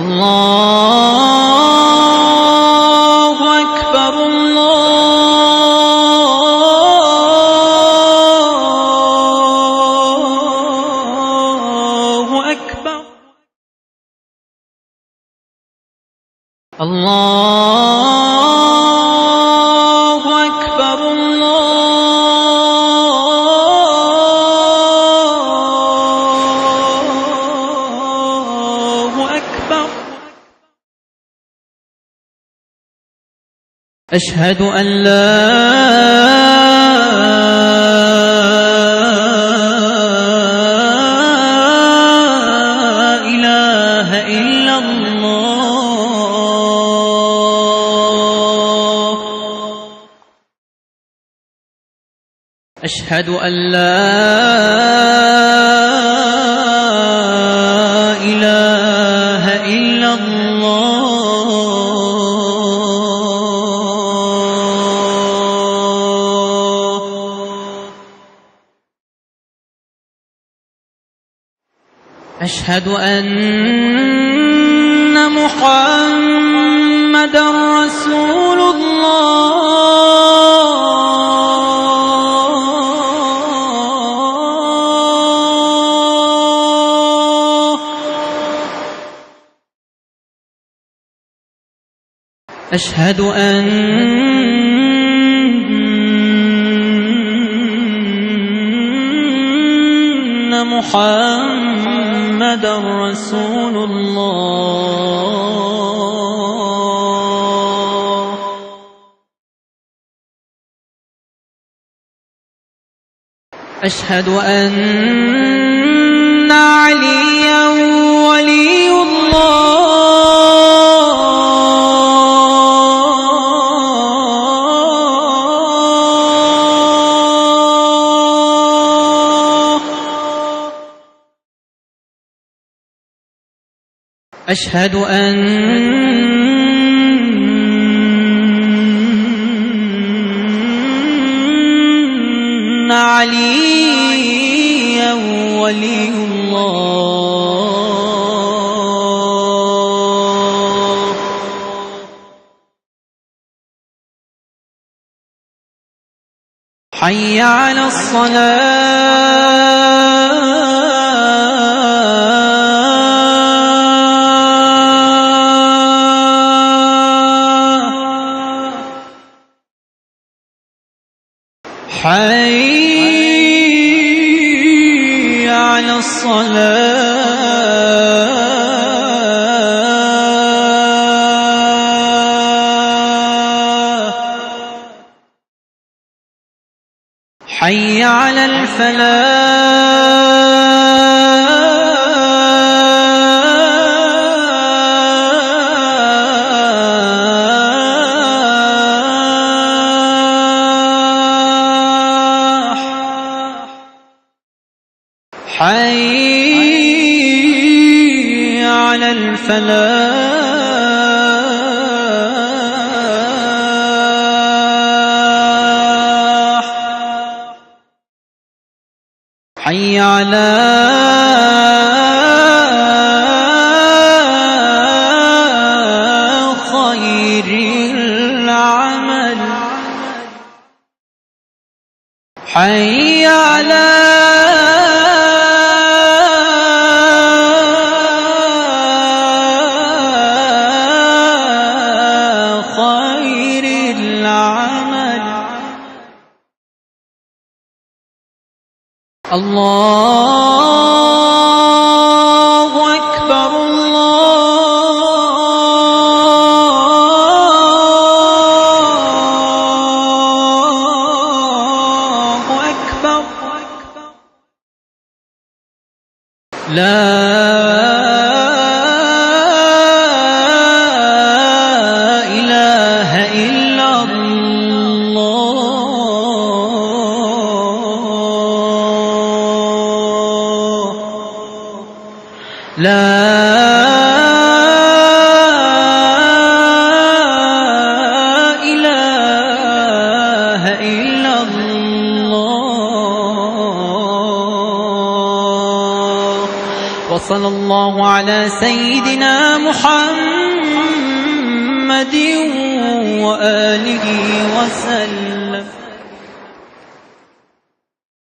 الله أكبر الله أكبر الله أكبر الله أكبر أشهد أن لا أشهد أن لا إله إلا الله أشهد أن محمدًا رسول الله أشهد أن محمدًا رسول الله أشهد أن عليًا ولي الله أشهد أن عليًا ولي الله حي على حي على الصلاة حي على حي على الفلاح حي على خير العمل حي على الله أكبر الله أكبر لا إله إلا الله لا إله إلا الله وصلى الله على سيدنا محمد وآله وسلم.